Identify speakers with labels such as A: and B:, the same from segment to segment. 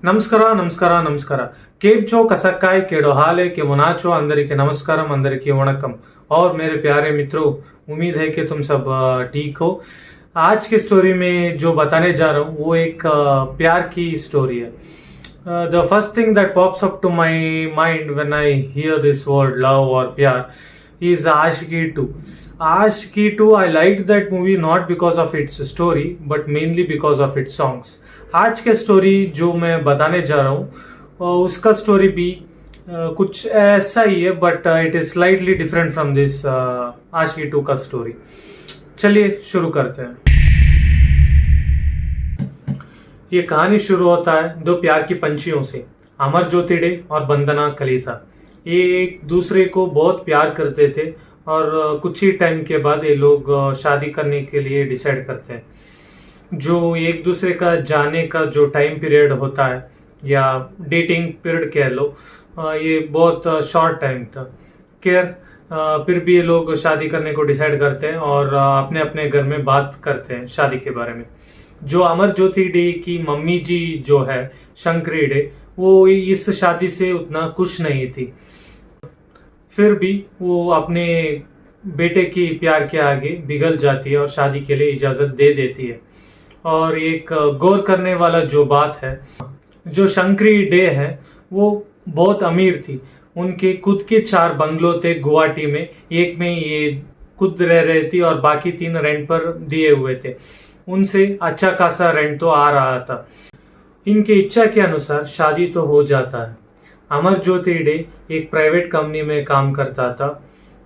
A: नमस्कार केपचो कसक्काय केडोहाले के मुनाचो अंदर के नमस्कारम अंदर के वणकम। और मेरे प्यारे मित्रों, उम्मीद है कि तुम सब ठीक हो। आज की स्टोरी में जो बताने जा रहा हूँ वो एक प्यार की स्टोरी है। The first thing that pops up to my mind when I hear this word love और प्यार is Aashki 2. Aashki 2, I liked that movie not because of its story but mainly because of its songs. आज के story जो मैं बताने जा रहा हूँ उसका स्टोरी भी कुछ ऐसा ही है, but it is slightly different from this Aashiqui 2 का स्टोरी। चलिए शुरू करते हैं। ये कहानी शुरू होता है दो प्यार की पंछियों से, अमरज्योति डे और वंदना कलिता। ये एक दूसरे को बहुत प्यार करते थे और कुछ ही टाइम के बाद ये लोग शादी करने के लिए डिसाइड करते हैं। जो एक दूसरे का जाने का जो टाइम पीरियड होता है या डेटिंग पीरियड कह लो, ये बहुत शॉर्ट टाइम था। फिर भी ये लोग शादी करने को डिसाइड करते हैं और अपने अपने घर में बात करते हैं शादी के बारे में। जो अमरज्योति डे की मम्मी जी जो है शंकरी डे, वो इस शादी से उतना खुश नहीं थी। फिर भी वो अपने बेटे की प्यार के आगे पिघल जाती है और शादी के लिए इजाजत दे देती है। और एक गौर करने वाला जो बात है, जो शंकरी डे है वो बहुत अमीर थी। उनके खुद के 4 बंगलो थे गुवाहाटी में। एक में ये खुद रह रही थी और बाकी 3 रेंट पर दिए हुए थे। उनसे अच्छा खासा रेंट तो आ रहा था। इनके इच्छा के अनुसार शादी तो हो जाता है। अमरज्योति डे एक प्राइवेट कंपनी में काम करता था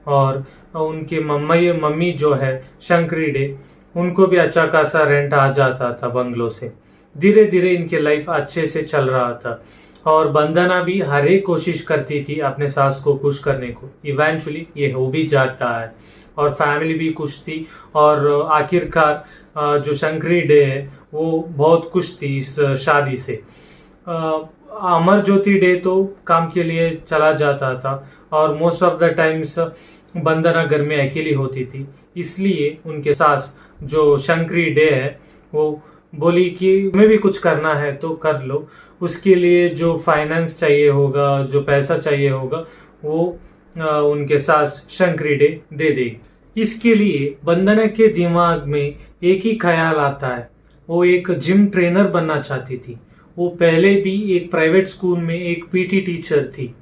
A: और उनके मम्मी जो है शंकरी डे, उनको भी अच्छा खासा रेंट आ जाता था बंगलो से। धीरे धीरे इनके लाइफ अच्छे से चल रहा था और वंदना भी हर एक कोशिश करती थी अपने सास को खुश करने को। इवेंचुअली ये हो भी जाता है और फैमिली भी खुश थी। और आखिरकार जो शंकरी डे है वो बहुत खुश थी इस शादी से। अमरज्योति डे तो काम के लिए चला जाता था और मोस्ट ऑफ द टाइम्स वंदना घर में अकेली होती थी। इसलिए उनके सास जो शंकरी डे है वो बोली कि तुम्हें भी कुछ करना है तो कर लो, उसके लिए जो फाइनेंस चाहिए होगा, जो पैसा चाहिए होगा, वो उनके सास शंकरी डे दे देगी। इसके लिए वंदना के दिमाग में एक ही ख्याल आता है, वो एक जिम ट्रेनर बनना चाहती थी। वो पहले भी एक प्राइवेट स्कूल में एक पीटी टीचर थी।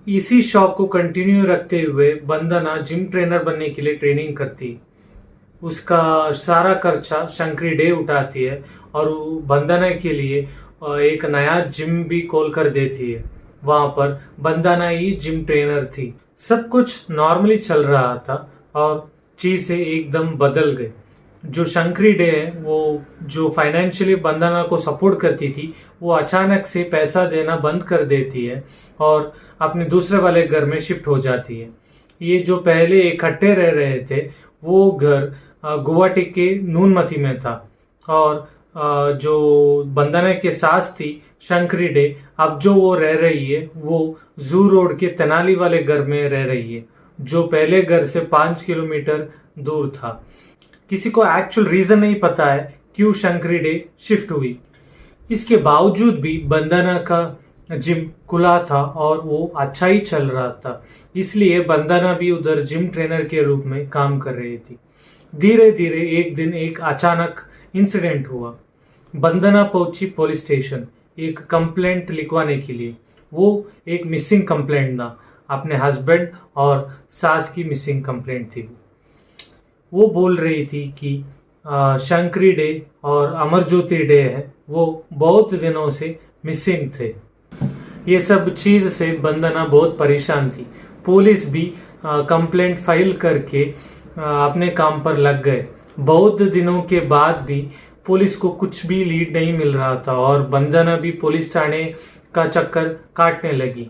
A: इसी शौक को कंटिन्यू रखते हुए वंदना जिम ट्रेनर बनने के लिए ट्रेनिंग करती। उसका सारा खर्चा शंकरी डे उठाती है और वंदना के लिए एक नया जिम भी खोल कर देती है। वहां पर वंदना ही जिम ट्रेनर थी। सब कुछ नॉर्मली चल रहा था और चीजें एकदम बदल गई। जो शंकरी डे है वो जो फाइनेंशियली वंदना को सपोर्ट करती थी, वो अचानक से पैसा देना बंद कर देती है और अपने दूसरे वाले घर में शिफ्ट हो जाती है। ये जो पहले इकट्ठे रह रहे थे वो घर गुवाहाटी के नूनमती में था और जो वंदना के सास थी शंकरी डे, अब जो वो रह रही है वो जू रोड के तेनाली वाले घर में रह रही है, जो पहले घर से 5 किलोमीटर दूर था। किसी को एक्चुअल रीजन नहीं पता है क्यों शंकरी डे शिफ्ट हुई। इसके बावजूद भी वंदना का जिम खुला था और वो अच्छा ही चल रहा था, इसलिए वंदना भी उधर जिम ट्रेनर के रूप में काम कर रही थी। धीरे धीरे एक दिन एक अचानक इंसिडेंट हुआ। वंदना पहुंची पुलिस स्टेशन एक कंप्लेंट लिखवाने के लिए। वो एक मिसिंग कंप्लेंट था, अपने हस्बैंड और सास की मिसिंग कंप्लेंट थी। वो बोल रही थी कि शंकरी डे और अमरज्योति डे है वो बहुत दिनों से मिसिंग थे। ये सब चीज से वंदना बहुत परेशान थी। पुलिस भी कंप्लेंट फाइल करके अपने काम पर लग गए। बहुत दिनों के बाद भी पुलिस को कुछ भी लीड नहीं मिल रहा था और वंदना भी पुलिस थाने का चक्कर काटने लगी।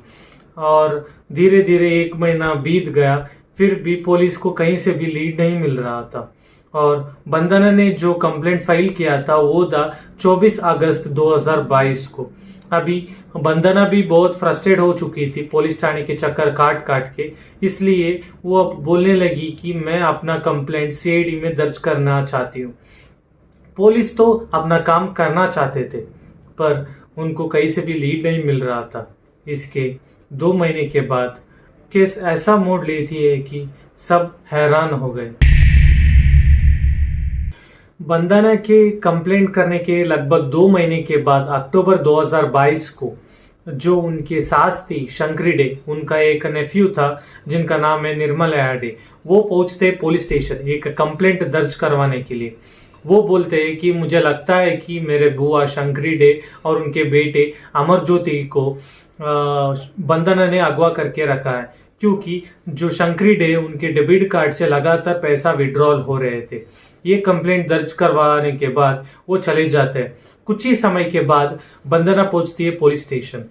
A: और धीरे धीरे 1 महीना बीत गया, फिर भी पुलिस को कहीं से भी लीड नहीं मिल रहा था। और वंदना ने जो कंप्लेंट फाइल किया था वो था 24 अगस्त 2022 को। अभी वंदना भी बहुत फ्रस्ट्रेट हो चुकी थी पुलिस थाने के चक्कर काट काट के, इसलिए वो अब बोलने लगी कि मैं अपना कंप्लेंट सीआईडी में दर्ज करना चाहती हूँ। पुलिस तो अपना काम करना चाहते थे पर उनको कहीं से भी लीड नहीं मिल रहा था। इसके 2 महीने के बाद केस ऐसा मोड़ लेती है कि सब हैरान हो गए। बंदना के कंप्लेंट करने के लगभग 2 महीने के बाद अक्टूबर 2022 को जो उनके सास थी शंकरी डे, उनका एक नेफ्यू था जिनका नाम है निर्मला डे, वो पहुंचते पुलिस स्टेशन एक कंप्लेंट दर्ज करवाने के लिए। वो बोलते हैं कि मुझे लगता है कि मेरे बुआ शंकरी डे और उनके बेटे अमरज्योति को बंदना ने अगवा करके रखा है, क्योंकि जो शंकरी डे उनके डेबिट कार्ड से लगातार पैसा विड्रॉल हो रहे थे। ये कंप्लेंट दर्ज करवाने के बाद वो चले जाते हैं। कुछ ही समय के बाद बंदना पहुंचती है पुलिस स्टेशन।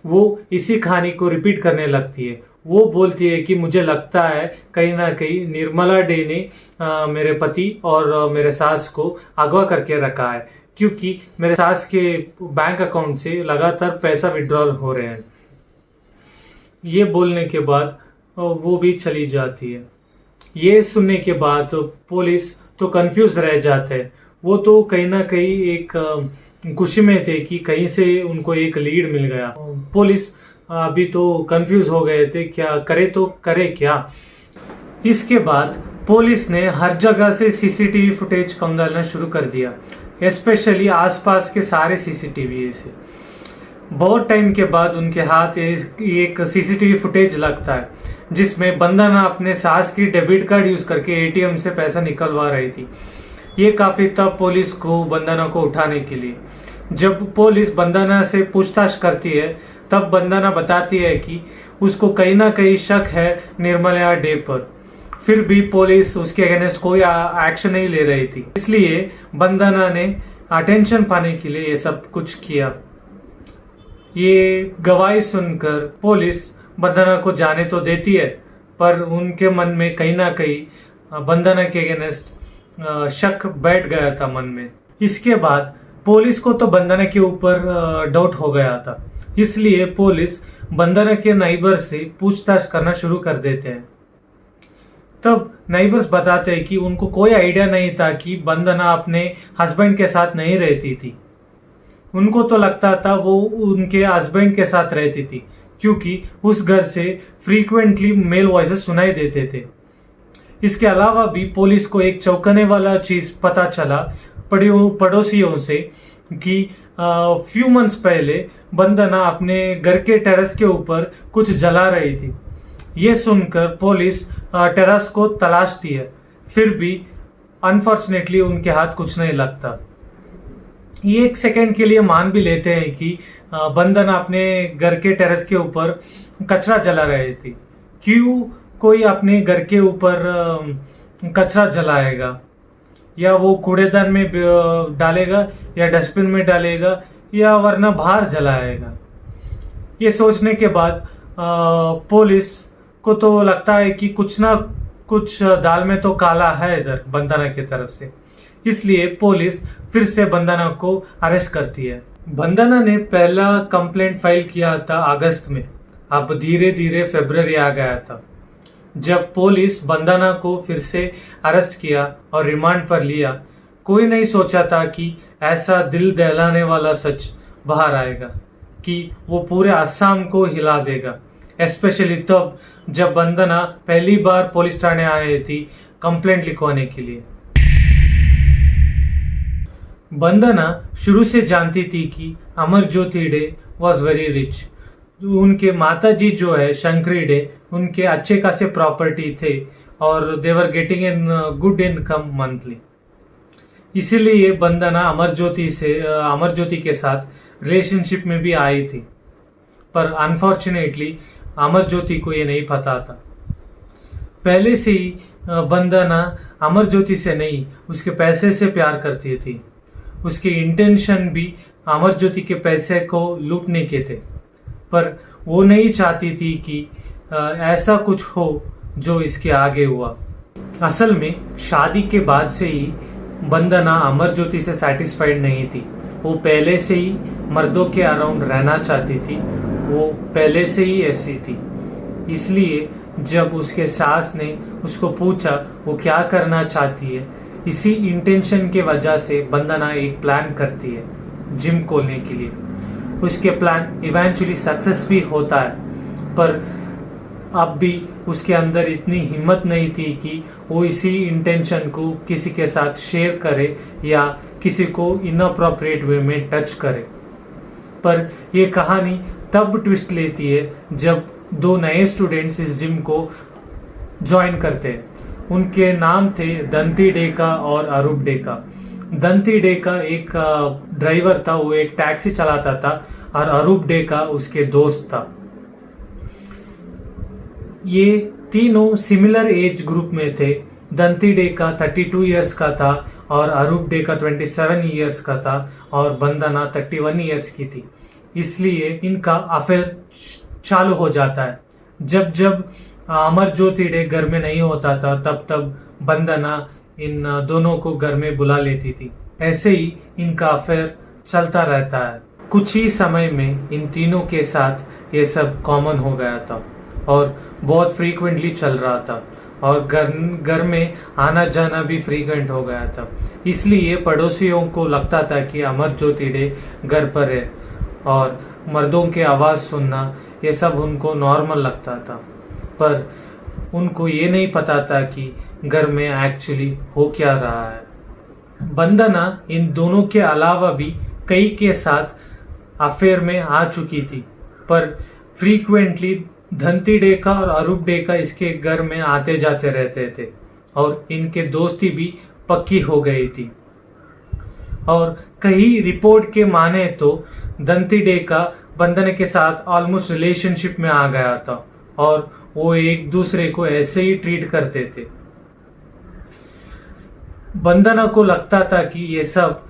A: वो इसी कहानी को रिपीट करने लगती है। वो बोलती है कि मुझे लगता है कहीं ना कहीं निर्मला डे ने मेरे पति और मेरे सास को अगवा करके रखा है, क्योंकि मेरे सास के बैंक अकाउंट से लगातार पैसा विड्रॉल हो रहे हैं। ये बोलने के बाद वो भी चली जाती है। ये सुनने के बाद पुलिस तो कंफ्यूज रह जाते हैं। वो तो कहीं ना कहीं एक खुशी में थे कि कहीं से उनको एक लीड मिल गया। पुलिस अभी तो कंफ्यूज हो गए थे, क्या करे तो करे क्या। इसके बाद पुलिस ने हर जगह से सीसीटीवी फुटेज खंगालना शुरू कर दिया, स्पेशली आसपास के सारे सीसीटीवी से। बहुत टाइम के बाद उनके हाथ एक सीसीटीवी फुटेज लगता है जिसमें बंदना अपने सास की डेबिट कार्ड यूज करके एटीएम से पैसा निकलवा रही थी। ये काफी तब पुलिस को बंदना को उठाने के लिए। जब पुलिस बंदना से पूछताछ करती है तब बंदना बताती है कि उसको कहीं ना कहीं शक है निर्मला डे पर। फिर भी पुलिस उसके अगेंस्ट कोई एक्शन नहीं ले रही थी, इसलिए बंदना ने अटेंशन पाने के लिए ये सब कुछ किया। ये गवाही सुनकर पुलिस बंदना को जाने तो देती है, पर उनके मन में कहीं ना कहीं बंदना के अगेंस्ट शक बैठ गया था मन में। इसके बाद पुलिस को तो बंदना के ऊपर डाउट हो गया था, इसलिए पुलिस बंदना के नाइबर से पूछताछ करना शुरू कर देते हैं। तब नाइबर्स बताते हैं कि उनको कोई आइडिया नहीं था कि बंदना अपने हस्बैंड के साथ नहीं रहती थी। उनको तो लगता था वो उनके हस्बैंड के साथ रहती थी, क्योंकि उस घर से फ्रीक्वेंटली मेल वॉइसेस सुनाई देते थे। इसके अलावा भी पुलिस को एक चौंकाने वाला चीज पता चला पड़ोसियों से कि फ्यू मंथ्स पहले बंदना अपने घर के टेरेस के ऊपर कुछ जला रही थी। ये सुनकर पुलिस टेरेस को तलाशती है, फिर भी अनफॉर्चुनेटली उनके हाथ कुछ नहीं लगता। ये एक सेकंड के लिए मान भी लेते हैं कि बंदना अपने घर के टेरेस के ऊपर कचरा जला रही थी। क्यों कोई अपने घर के ऊपर कचरा जलाएगा? या वो कूड़ेदान में डालेगा या डस्टबिन में डालेगा या वरना बाहर जलाएगा? ये सोचने के बाद पुलिस को तो लगता है कि कुछ ना कुछ दाल में तो काला है इधर बंदना की तरफ से। इसलिए पुलिस फिर से बंदना को अरेस्ट करती है। बंदना ने पहला कंप्लेंट फाइल किया था अगस्त में। अब धीरे धीरे फरवरी आ गया था जब पुलिस बंदना को फिर से अरेस्ट किया और रिमांड पर लिया। कोई नहीं सोचा था कि ऐसा दिल दहलाने वाला सच बाहर आएगा कि वो पूरे असम को हिला देगा, स्पेशली तब जब बंदना पहली बार पुलिस थाने आई थी कंप्लेंट लिखवाने के लिए। बंदना शुरू से जानती थी कि Amarjyoti day was very rich. उनके माता जी जो है शंकरी डे, उनके अच्छे खासे प्रॉपर्टी थे और they were getting in good income monthly. इसीलिए बंदना अमरज्योति के साथ रिलेशनशिप में भी आई थी, पर अनफॉर्चुनेटली अमरज्योति को ये नहीं पता था। पहले से ही बंदना अमरज्योति से नहीं उसके पैसे से प्यार करती थी। उसके इंटेंशन भी अमरज्योति के पैसे को लूटने के थे, पर वो नहीं चाहती थी कि ऐसा कुछ हो जो इसके आगे हुआ। असल में शादी के बाद से ही बंदना अमरज्योति से सेटिस्फाइड नहीं थी। वो पहले से ही मर्दों के अराउंड रहना चाहती थी, वो पहले से ही ऐसी थी। इसलिए जब उसके सास ने उसको पूछा वो क्या करना चाहती है, इसी इंटेंशन के वजह से बंदना एक प्लान करती है जिम खोलने के लिए। उसके प्लान इवेंचुअली सक्सेस भी होता है, पर अब भी उसके अंदर इतनी हिम्मत नहीं थी कि वो इसी इंटेंशन को किसी के साथ शेयर करे या किसी को इनअप्रोप्रिएट वे में टच करे। पर ये कहानी तब ट्विस्ट लेती है जब दो नए स्टूडेंट्स इस जिम को ज्वाइन करते हैं। उनके नाम थे दंती डेका और अरूप डेका। दंती डेका एक ड्राइवर था, वो एक टैक्सी चलाता था, और अरूप डेका उसके दोस्त था। ये तीनों सिमिलर एज ग्रुप में थे। दंती डेका 32 इयर्स का था और अरूप डेका 27 इयर्स का था और बंदना 31 इयर्स की थी। इसलिए इनका अफेयर चालू हो जाता है। जब जब अमरज्योति डे घर में नहीं होता था तब तब बंदना इन दोनों को घर में बुला लेती थी। ऐसे ही इनका अफेयर चलता रहता है। कुछ ही समय में इन तीनों के साथ ये सब कॉमन हो गया था और बहुत फ्रीक्वेंटली चल रहा था और घर में आना जाना भी फ्रीक्वेंट हो गया था। इसलिए पड़ोसियों को लगता था कि अमरज्योति डे घर पर है और मर्दों के आवाज़ सुनना ये सब उनको नॉर्मल लगता था। पर उनको ये नहीं पता था कि घर में एक्चुअली हो क्या रहा है। बंदना इन दोनों के अलावा भी कई के साथ अफेयर में आ चुकी थी, पर फ्रीक्वेंटली धंती डेका और अरूप डेका इसके घर में आते जाते रहते थे और इनके दोस्ती भी पक्की हो गई थी। और कई रिपोर्ट के माने तो दंती डेका बंदना के साथ ऑलमोस्ट रिलेशनशिप में आ गया था और वो एक दूसरे को ऐसे ही ट्रीट करते थे। बंदना को लगता था कि ये सब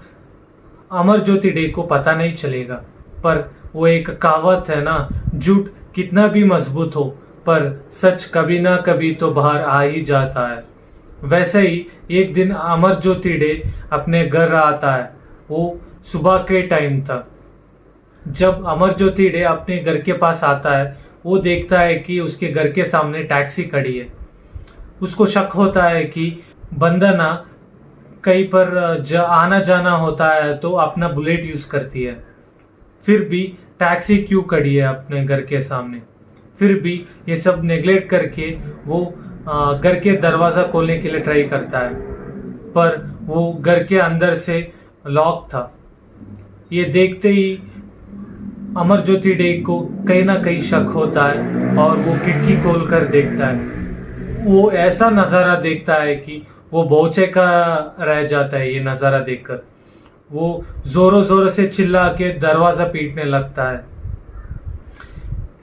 A: अमरज्योति डे को पता नहीं चलेगा, पर वो एक कहावत है ना, झूठ कितना भी मजबूत हो पर सच कभी ना कभी तो बाहर आ ही जाता है। वैसे ही एक दिन अमरज्योति डे अपने घर आता है। वो सुबह के टाइम था। जब अमरज्योति डे अपने घर के पास आता है, वो देखता है कि उसके घर के सामने टैक्सी खड़ी है। उसको शक होता है कि बंदना कहीं पर आना जाना होता है तो अपना बुलेट यूज करती है। फिर भी टैक्सी क्यों खड़ी है अपने घर के सामने? फिर भी ये सब नेग्लेक्ट करके वो घर के दरवाजा खोलने के लिए ट्राई करता है, पर वो घर के अंदर से लॉक था। ये देखते ही अमरज्योति डे को कहीं ना कहीं शक होता है और वो खिड़की खोलकर देखता है। वो ऐसा नज़ारा देखता है कि वो भौचे का रह जाता है। ये नज़ारा देखकर वो जोरों जोरों से चिल्ला के दरवाज़ा पीटने लगता है।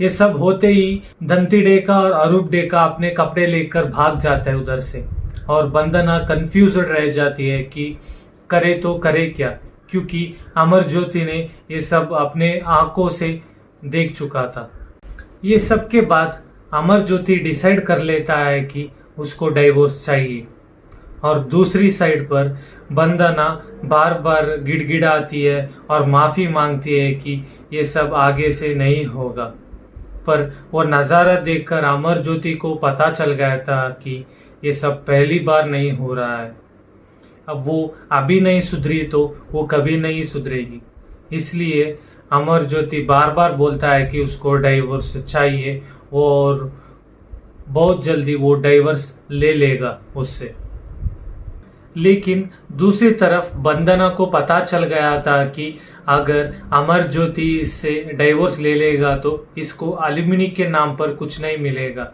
A: ये सब होते ही धंती डेका और अरूप डेका अपने कपड़े लेकर भाग जाता है उधर से और बंदना कंफ्यूज रह जाती है कि करे तो करे क्या, क्योंकि अमरज्योति ने ये सब अपने आंखों से देख चुका था। ये सब के बाद अमरज्योति डिसाइड कर लेता है कि उसको डाइवोर्स चाहिए और दूसरी साइड पर बंदना बार बार गिड़गिड़ाती है और माफ़ी मांगती है कि ये सब आगे से नहीं होगा। पर वो नज़ारा देखकर अमरज्योति को पता चल गया था कि ये सब पहली बार नहीं हो रहा है। अब वो अभी नहीं सुधरी तो वो कभी नहीं सुधरेगी। इसलिए अमरज्योति बार बार बोलता है कि उसको डाइवोर्स चाहिए और बहुत जल्दी वो डाइवोर्स ले लेगा उससे। लेकिन दूसरी तरफ बंदना को पता चल गया था कि अगर अमरज्योति इससे डाइवोर्स ले लेगा तो इसको एलिमनी के नाम पर कुछ नहीं मिलेगा,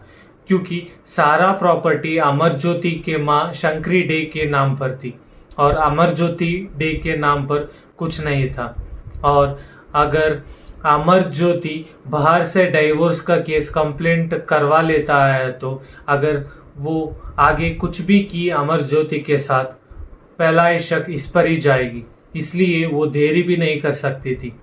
A: क्योंकि सारा प्रॉपर्टी अमरज्योति के माँ शंकरी डे के नाम पर थी और अमरज्योति डे के नाम पर कुछ नहीं था। और अगर अमरज्योति बाहर से डाइवोर्स का केस कंप्लेंट करवा लेता है तो अगर वो आगे कुछ भी की अमरज्योति के साथ, पहला शक इस पर ही जाएगी। इसलिए वो देरी भी नहीं कर सकती थी।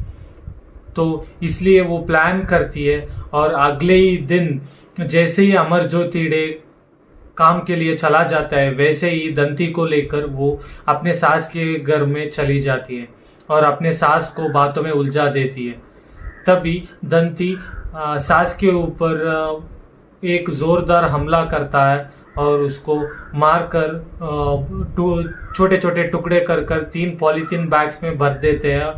A: तो इसलिए वो प्लान करती है और अगले ही दिन जैसे ही अमरज्योति डे काम के लिए चला जाता है वैसे ही दंती को लेकर वो अपने सास के घर में चली जाती है और अपने सास को बातों में उलझा देती है। तभी दंती सास के ऊपर एक जोरदार हमला करता है और उसको मारकर छोटे छोटे टुकड़े कर 3 पॉलीथीन बैग्स में भर देते हैं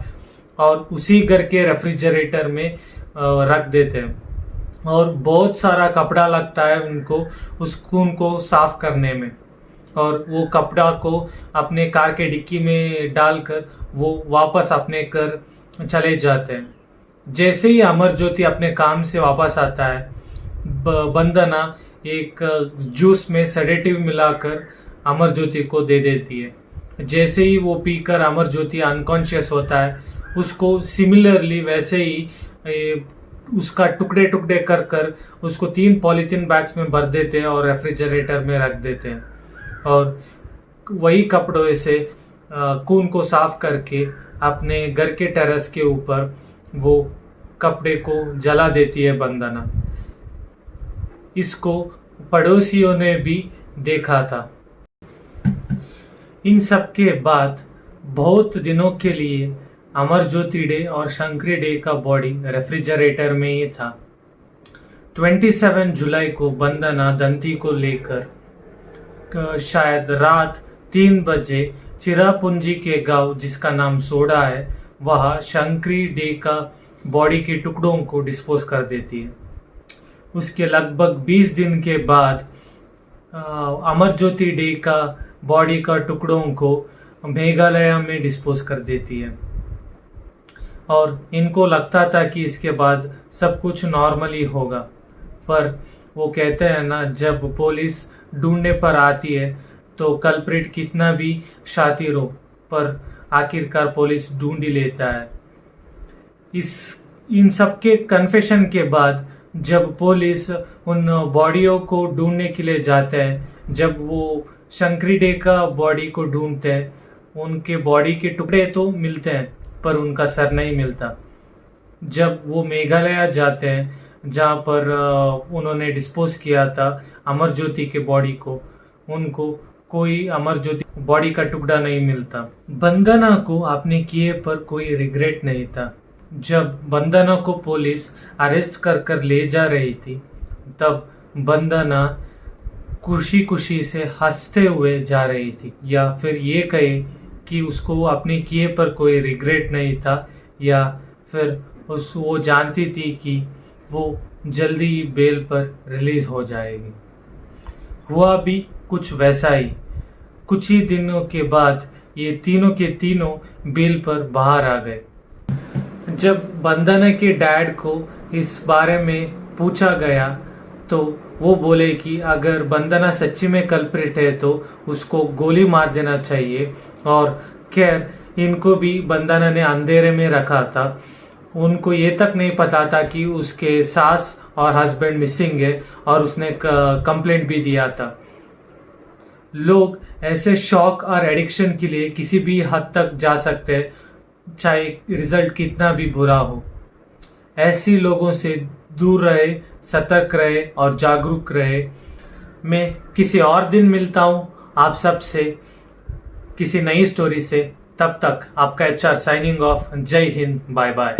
A: और उसी घर के रेफ्रिजरेटर में रख देते हैं। और बहुत सारा कपड़ा लगता है उनको उस खून को साफ करने में, और वो कपड़ा को अपने कार के डिक्की में डालकर वो वापस अपने घर चले जाते हैं। जैसे ही अमर ज्योति अपने काम से वापस आता है, बंदना एक जूस में सेडेटिव मिलाकर अमर ज्योति को दे देती है। जैसे ही वो पीकर अमर ज्योति अनकॉन्शियस होता है, उसको सिमिलरली वैसे ही उसका टुकड़े टुकड़े कर कर उसको 3 पॉलीथीन बैग्स में भर देते हैं और रेफ्रिजरेटर में रख देते हैं। और वही कपड़ों से खून को साफ करके अपने घर के टेरेस के ऊपर वो कपड़े को जला देती है बंदना। इसको पड़ोसियों ने भी देखा था। इन सब के बाद बहुत दिनों के लिए अमर ज्योति डे और शंकरी डे का बॉडी रेफ्रिजरेटर में ही था। 27 जुलाई को बंदना दंती को लेकर शायद रात 3 बजे चिरापुंजी के गांव जिसका नाम सोडा है, वह शंकरी डे का बॉडी के टुकड़ों को डिस्पोज कर देती है। उसके लगभग 20 दिन के बाद अमर ज्योति डे का बॉडी का टुकड़ों को मेघालय में डिस्पोज कर देती है। और इनको लगता था कि इसके बाद सब कुछ नॉर्मली होगा, पर वो कहते हैं ना, जब पुलिस ढूंढने पर आती है तो कल्प्रिट कितना भी शातिर हो, पर आखिरकार पुलिस ढूंढ ही लेता है। इन सब के कन्फेशन के बाद जब पुलिस उन बॉडियों को ढूंढने के लिए जाते हैं, जब वो शंकरी डे का बॉडी को ढूंढते हैं, उनके बॉडी के टुकड़े तो मिलते हैं पर उनका सर नहीं मिलता। जब वो मेघालय जाते हैं जहाँ पर उन्होंने डिस्पोज किया था अमर ज्योति के बॉडी को, उनको कोई अमर ज्योति बॉडी का टुकड़ा नहीं मिलता। बंदना को अपने किए पर कोई रिग्रेट नहीं था। जब बंदना को पुलिस अरेस्ट कर कर ले जा रही थी, तब बंदना खुशी खुशी से हंसते हुए जा रही थी, या फिर ये कहे कि उसको अपने किए पर कोई रिग्रेट नहीं था, या फिर वो जानती थी कि वो जल्दी ही बेल पर रिलीज हो जाएगी। हुआ भी कुछ वैसा ही। कुछ ही दिनों के बाद ये तीनों के तीनों बेल पर बाहर आ गए। जब बंदना के डैड को इस बारे में पूछा गया तो वो बोले कि अगर बंदना सच्ची में कल्प्रिट है तो उसको गोली मार देना चाहिए। और खैर, इनको भी बंदना ने अंधेरे में रखा था। उनको ये तक नहीं पता था कि उसके सास और हस्बैंड मिसिंग है, और उसने कंप्लेंट भी दिया था। लोग ऐसे शौक और एडिक्शन के लिए किसी भी हद तक जा सकते हैं, चाहे रिजल्ट कितना भी बुरा हो। ऐसी लोगों से दूर रहे, सतर्क रहे और जागरूक रहे। मैं किसी और दिन मिलता हूं आप सबसे किसी नई स्टोरी से। तब तक आपका HR साइनिंग ऑफ। जय हिंद, बाय बाय।